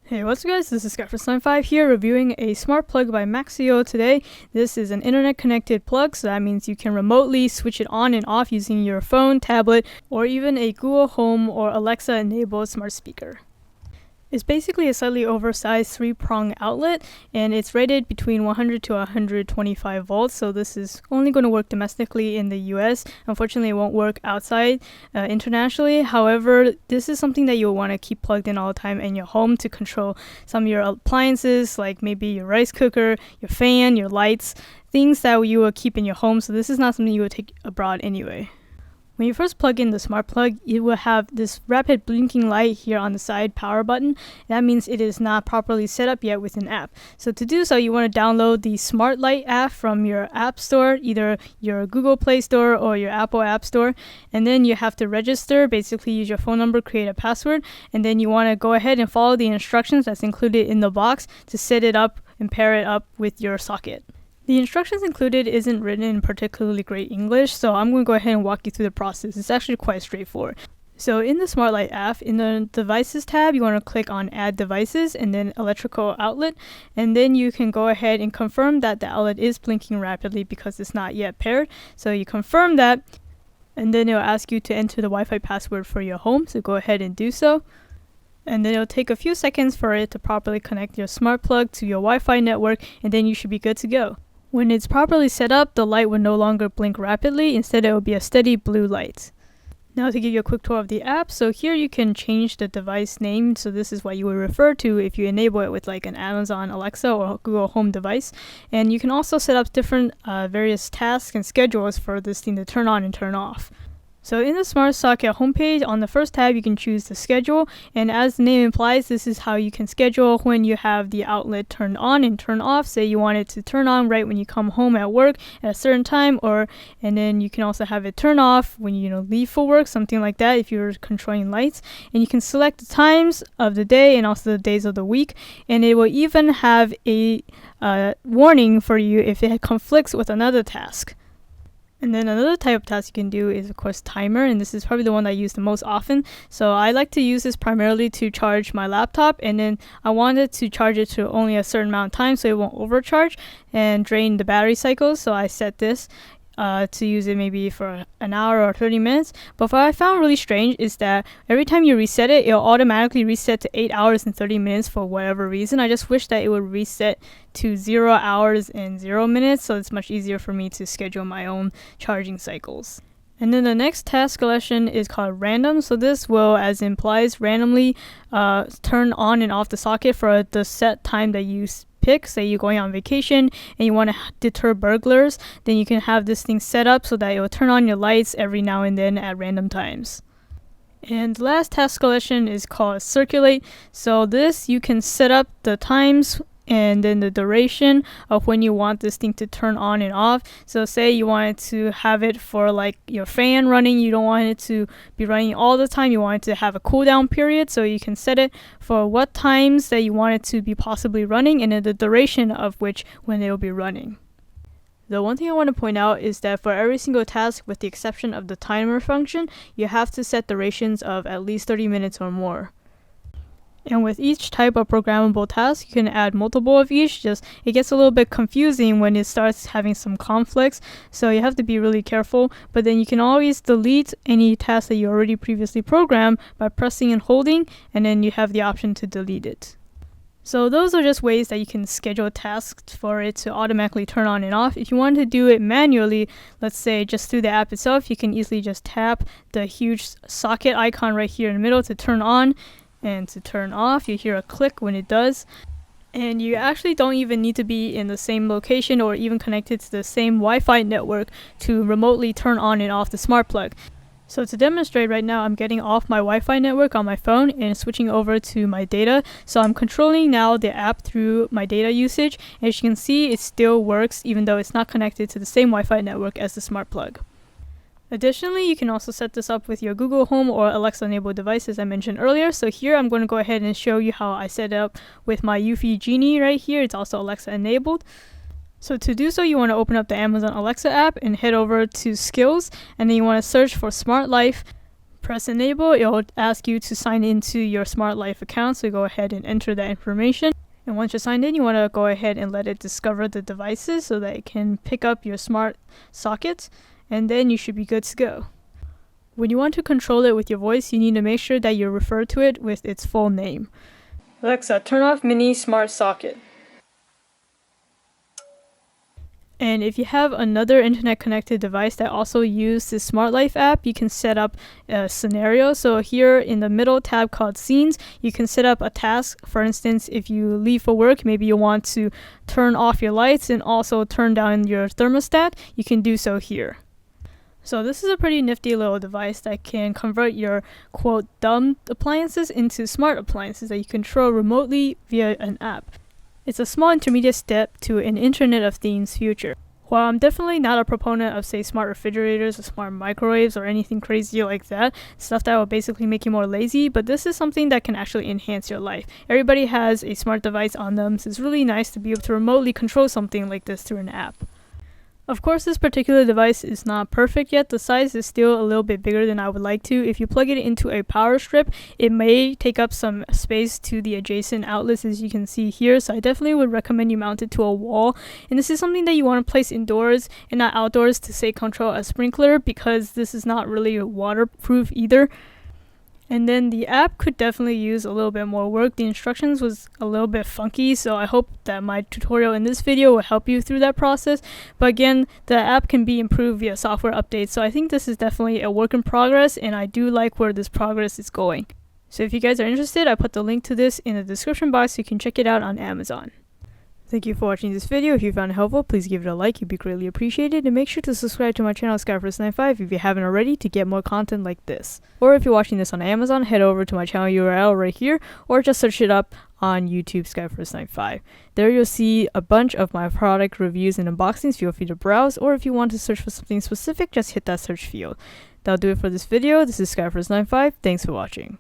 Hey, what's up guys, this is Scott95 here reviewing a smart plug by Maxcio today. This is an internet connected plug, so that means you can remotely switch it on and off using your phone, tablet, or even a Google Home or Alexa enabled smart speaker. It's basically a slightly oversized 3-prong outlet, and it's rated between 100 to 125 volts, so this is only going to work domestically in the US. Unfortunately, it won't work outside internationally. However, this is something that you'll want to keep plugged in all the time in your home to control some of your appliances, like maybe your rice cooker, your fan, your lights, things that you will keep in your home, so this is not something you would take abroad anyway. When you first plug in the smart plug, it will have this rapid blinking light here on the side power button. That means it is not properly set up yet with an app. So to do so, you want to download the Smart Light app from your app store, either your Google Play Store or your Apple App Store. And then you have to register, basically use your phone number, create a password, and then you want to go ahead and follow the instructions that's included in the box to set it up and pair it up with your socket. The instructions included isn't written in particularly great English, so I'm going to go ahead and walk you through the process. It's actually quite straightforward. So in the Smart Light app, in the Devices tab, you want to click on Add Devices and then Electrical Outlet, and then you can go ahead and confirm that the outlet is blinking rapidly because it's not yet paired. So you confirm that, and then it'll ask you to enter the Wi-Fi password for your home, so go ahead and do so. And then it'll take a few seconds for it to properly connect your smart plug to your Wi-Fi network, and then you should be good to go. When it's properly set up, the light will no longer blink rapidly. Instead, it will be a steady blue light. Now to give you a quick tour of the app, so here you can change the device name. So this is what you would refer to if you enable it with like an Amazon Alexa or Google Home device. And you can also set up different various tasks and schedules for this thing to turn on and turn off. So in the Smart Socket homepage, on the first tab, you can choose the schedule. And as the name implies, this is how you can schedule when you have the outlet turned on and turn off. Say you want it to turn on right when you come home at work at a certain time, and then you can also have it turn off when you leave for work, something like that if you're controlling lights. And you can select the times of the day and also the days of the week. And it will even have a warning for you if it conflicts with another task. And then another type of task you can do is, of course, timer, and this is probably the one that I use the most often. So I like to use this primarily to charge my laptop, and then I wanted to charge it to only a certain amount of time so it won't overcharge and drain the battery cycles. So I set this to use it maybe for an hour or 30 minutes. But what I found really strange is that every time you reset it, it'll automatically reset to 8 hours and 30 minutes for whatever reason. I just wish that it would reset to 0 hours and 0 minutes, so it's much easier for me to schedule my own charging cycles. And then the next task selection is called random. So this will, as implies, randomly turn on and off the socket for the set time that you pick. Say you're going on vacation and you want to deter burglars, then you can have this thing set up so that it will turn on your lights every now and then at random times. And the last task selection is called circulate. So this, you can set up the times and then the duration of when you want this thing to turn on and off. So say you wanted to have it for like your fan running, you don't want it to be running all the time, you want it to have a cool down period, so you can set it for what times that you want it to be possibly running and then the duration of which when it will be running. The one thing I want to point out is that for every single task, with the exception of the timer function, you have to set durations of at least 30 minutes or more. And with each type of programmable task, you can add multiple of each. Just it gets a little bit confusing when it starts having some conflicts, so you have to be really careful. But then you can always delete any task that you already previously programmed by pressing and holding, and then you have the option to delete it. So those are just ways that you can schedule tasks for it to automatically turn on and off. If you want to do it manually, let's say just through the app itself, you can easily just tap the huge socket icon right here in the middle to turn on. And to turn off, you hear a click when it does. And you actually don't even need to be in the same location or even connected to the same Wi-Fi network to remotely turn on and off the smart plug. So to demonstrate right now, I'm getting off my Wi-Fi network on my phone and switching over to my data. So I'm controlling now the app through my data usage. And as you can see, it still works even though it's not connected to the same Wi-Fi network as the smart plug. Additionally, you can also set this up with your Google Home or Alexa enabled devices I mentioned earlier. So here I'm going to go ahead and show you how I set it up with my Eufy Genie right here. It's also Alexa enabled. So to do so, you want to open up the Amazon Alexa app and head over to Skills, and then you want to search for Smart Life. Press enable, it'll ask you to sign into your Smart Life account, so go ahead and enter that information. And once you're signed in, you want to go ahead and let it discover the devices so that it can pick up your smart sockets, and then you should be good to go. When you want to control it with your voice, you need to make sure that you refer to it with its full name. Alexa, turn off mini smart socket. And if you have another internet connected device that also uses the Smart Life app, you can set up a scenario. So here in the middle tab called Scenes, you can set up a task. For instance, if you leave for work, maybe you want to turn off your lights and also turn down your thermostat, you can do so here. So this is a pretty nifty little device that can convert your, quote, dumb appliances into smart appliances that you control remotely via an app. It's a small intermediate step to an Internet of Things future. While I'm definitely not a proponent of, say, smart refrigerators or smart microwaves or anything crazy like that, stuff that will basically make you more lazy, but this is something that can actually enhance your life. Everybody has a smart device on them, so it's really nice to be able to remotely control something like this through an app. Of course, this particular device is not perfect yet. The size is still a little bit bigger than I would like to. If you plug it into a power strip, it may take up some space to the adjacent outlets, as you can see here. So I definitely would recommend you mount it to a wall. And this is something that you want to place indoors and not outdoors to, say, control a sprinkler, because this is not really waterproof either. And then the app could definitely use a little bit more work. The instructions was a little bit funky, so I hope that my tutorial in this video will help you through that process. But again, the app can be improved via software updates, so I think this is definitely a work in progress, and I do like where this progress is going. So if you guys are interested, I put the link to this in the description box so you can check it out on Amazon. Thank you for watching this video. If you found it helpful, please give it a like, it'd be greatly appreciated, and make sure to subscribe to my channel Skyforce95 if you haven't already to get more content like this. Or if you're watching this on Amazon, head over to my channel URL right here, or just search it up on YouTube Skyforce95. There you'll see a bunch of my product reviews and unboxings. Feel free to browse, or if you want to search for something specific, just hit that search field. That'll do it for this video. This is Skyforce95. Thanks for watching.